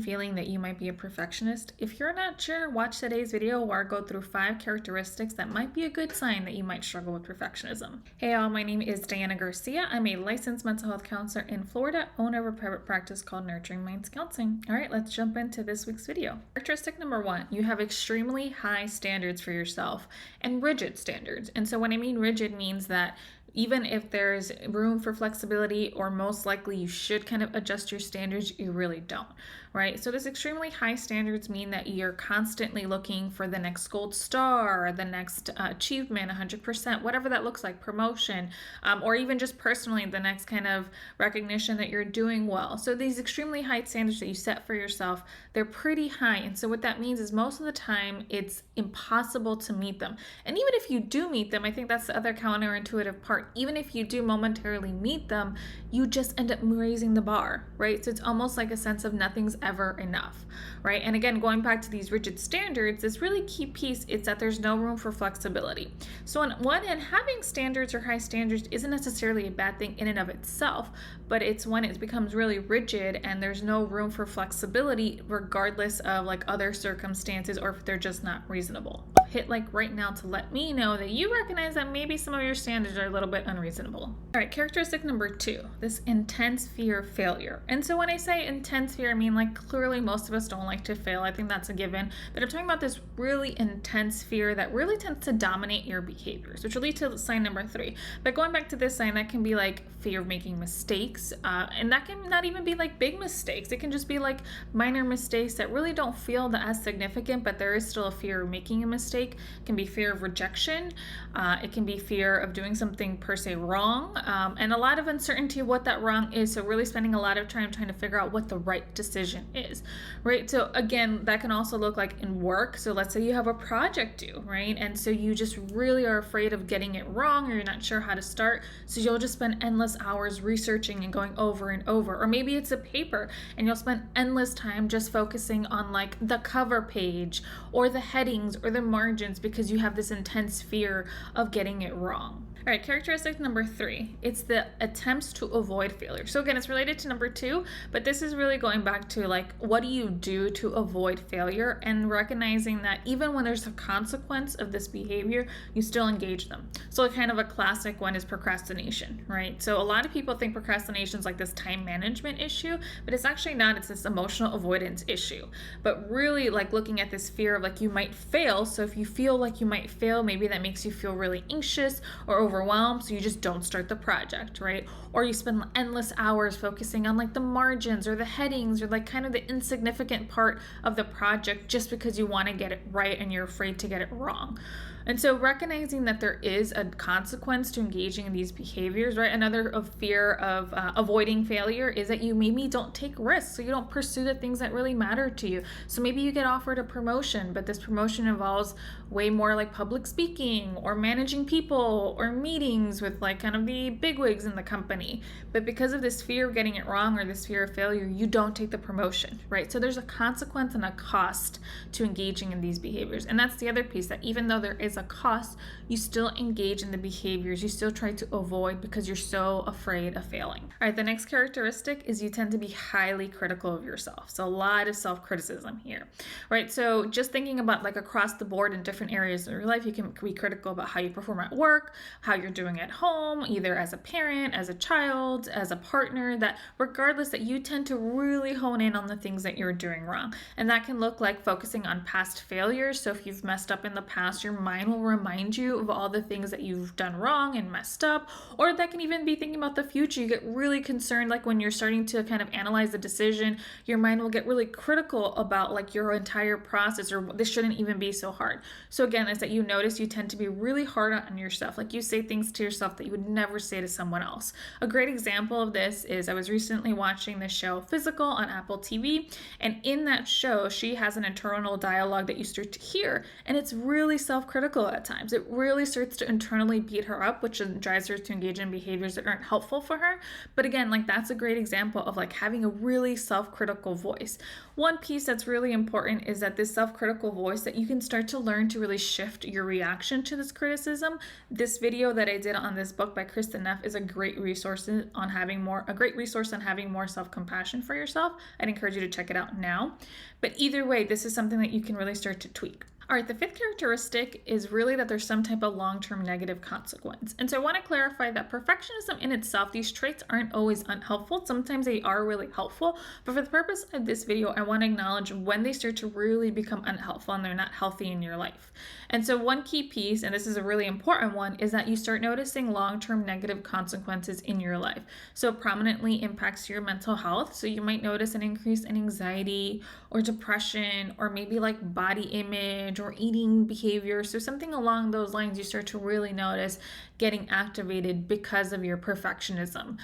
Feeling that you might be a perfectionist? If you're not sure, watch today's video where I go through 5 characteristics that might be a good sign that you might struggle with perfectionism. Hey all, my name is Diana Garcia. I'm a licensed mental health counselor in Florida, owner of a private practice called Nurturing Minds Counseling. Alright, let's jump into this week's video. Characteristic number 1, you have extremely high standards for yourself and rigid standards. And so when I mean rigid means that even if there's room for flexibility, or most likely you should kind of adjust your standards, you really don't, right? So this extremely high standards mean that you're constantly looking for the next gold star, or the next achievement, 100%, whatever that looks like, promotion, or even just personally, the next kind of recognition that you're doing well. So these extremely high standards that you set for yourself, they're pretty high. And so what that means is most of the time it's impossible to meet them. And even if you do meet them, I think that's the other counterintuitive part. Even if you do momentarily meet them, you just end up raising the bar, right? So it's almost like a sense of nothing's ever enough, right? And again, going back to these rigid standards, this really key piece is that there's no room for flexibility. So on one hand, having standards or high standards isn't necessarily a bad thing in and of itself, but it's when it becomes really rigid and there's no room for flexibility regardless of like other circumstances, or if they're just not reasonable. Hit like right now to let me know that you recognize that maybe some of your standards are a little bit unreasonable. All right, characteristic number 2, this intense fear of failure. And so when I say intense fear, I mean like clearly most of us don't like to fail. I think that's a given. But I'm talking about this really intense fear that really tends to dominate your behaviors, which will lead to sign number 3. But going back to this sign, that can be like fear of making mistakes. And that can not even be like big mistakes. It can just be like minor mistakes that really don't feel as significant, but there is still a fear of making a mistake. It can be fear of rejection. It can be fear of doing something per se wrong, and a lot of uncertainty of what that wrong is. So really spending a lot of time trying to figure out what the right decision is, right? So again, that can also look like in work. So let's say you have a project due, right? And so you just really are afraid of getting it wrong, or you're not sure how to start. So you'll just spend endless hours researching and going over and over. Or maybe it's a paper and you'll spend endless time just focusing on like the cover page or the headings or the margins because you have this intense fear of getting it wrong. All right, characteristic number 3, it's the attempts to avoid failure. So again, it's related to number 2, but this is really going back to like, what do you do to avoid failure, and recognizing that even when there's a consequence of this behavior, you still engage them. So kind of a classic one is procrastination, right? So a lot of people think procrastination is like this time management issue, but it's actually not. It's this emotional avoidance issue. But really like looking at this fear of like you might fail. So if you feel like you might fail, maybe that makes you feel really anxious or overwhelmed, so you just don't start the project, right? Or you spend endless hours focusing on like the margins or the headings or like kind of the insignificant part of the project just because you want to get it right and you're afraid to get it wrong. And so recognizing that there is a consequence to engaging in these behaviors, right? Another of fear of avoiding failure is that you maybe don't take risks. So you don't pursue the things that really matter to you. So maybe you get offered a promotion, but this promotion involves way more like public speaking or managing people or meetings with like kind of the bigwigs in the company. But because of this fear of getting it wrong or this fear of failure, you don't take the promotion, right? So there's a consequence and a cost to engaging in these behaviors. And that's the other piece, that even though there is a cost, you still engage in the behaviors. You still try to avoid because you're so afraid of failing. All right, the next characteristic is you tend to be highly critical of yourself. So a lot of self-criticism here, right? So just thinking about like across the board in different areas of your life, you can be critical about how you perform at work, how you're doing at home, either as a parent, as a child, as a partner, that regardless, that you tend to really hone in on the things that you're doing wrong. And that can look like focusing on past failures. So if you've messed up in the past, your mind will remind you of all the things that you've done wrong and messed up. Or that can even be thinking about the future. You get really concerned, like when you're starting to kind of analyze the decision, your mind will get really critical about like your entire process, or this shouldn't even be so hard. So again, is that you notice you tend to be really hard on yourself. Like you say things to yourself that you would never say to someone else. A great example of this is I was recently watching the show Physical on Apple TV. And in that show, she has an internal dialogue that you start to hear. And it's really self-critical critical at times. It really starts to internally beat her up, which drives her to engage in behaviors that aren't helpful for her. But again, like that's a great example of like having a really self-critical voice. One piece that's really important is that this self-critical voice, that you can start to learn to really shift your reaction to this criticism. This video that I did on this book by Kristen Neff is a great resource on having more self-compassion for yourself. I'd encourage you to check it out now. But either way, this is something that you can really start to tweak. All right, the fifth characteristic is really that there's some type of long-term negative consequence. And so I want to clarify that perfectionism in itself, these traits aren't always unhelpful. Sometimes they are really helpful. But for the purpose of this video, I want to acknowledge when they start to really become unhelpful and they're not healthy in your life. And so one key piece, and this is a really important one, is that you start noticing long-term negative consequences in your life. So it prominently impacts your mental health. So you might notice an increase in anxiety or depression, or maybe like body image or eating behavior. So something along those lines you start to really notice getting activated because of your perfectionism.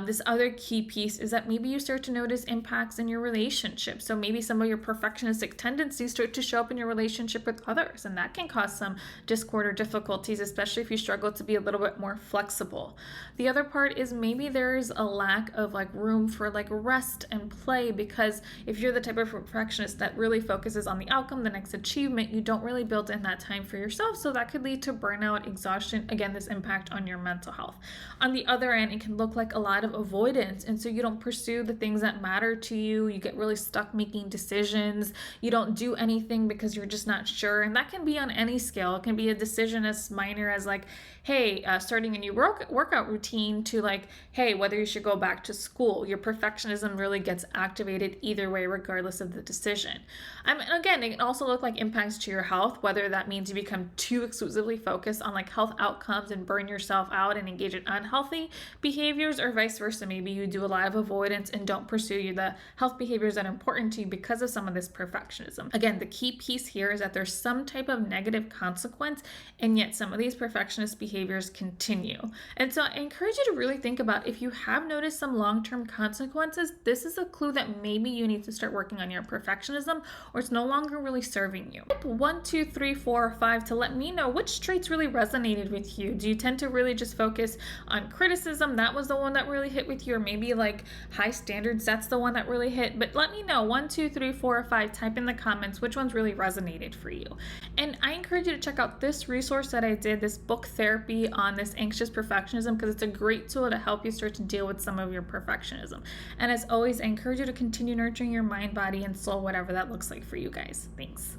This other key piece is that maybe you start to notice impacts in your relationship. So maybe some of your perfectionistic tendencies start to show up in your relationship with others, and that can cause some discord or difficulties, especially if you struggle to be a little bit more flexible. The other part is maybe there's a lack of like room for like rest and play, because if you're the type of perfectionist that really focuses on the outcome, the next achievement, you don't really build in that time for yourself. So that could lead to burnout, exhaustion, again, this impact on your mental health. On the other end, it can look like a lot of avoidance, and so you don't pursue the things that matter to you. You get really stuck making decisions. You don't do anything because you're just not sure, and that can be on any scale. It can be a decision as minor as like, hey, starting a new workout routine, to like, hey, whether you should go back to school. Your perfectionism really gets activated either way, regardless of the decision. Again, it can also look like impacts to your health, whether that means you become too exclusively focused on like health outcomes and burn yourself out and engage in unhealthy behaviors, or vice versa. Maybe you do a lot of avoidance and don't pursue the health behaviors that are important to you because of some of this perfectionism. Again, the key piece here is that there's some type of negative consequence, and yet some of these perfectionist behaviors continue. And so I encourage you to really think about, if you have noticed some long-term consequences, this is a clue that maybe you need to start working on your perfectionism, or it's no longer really serving you. Tip 1, 2, 3, 4, or 5 to let me know which traits really resonated with you. Do you tend to really just focus on criticism? That was the one that really hit with you, or maybe like high standards, that's the one that really hit. But let me know, 1, 2, 3, 4, or 5, type in the comments which ones really resonated for you. And I encourage you to check out this resource that I did, this book therapy on this anxious perfectionism, because it's a great tool to help you start to deal with some of your perfectionism. And as always, I encourage you to continue nurturing your mind, body, and soul, whatever that looks like for you guys. Thanks.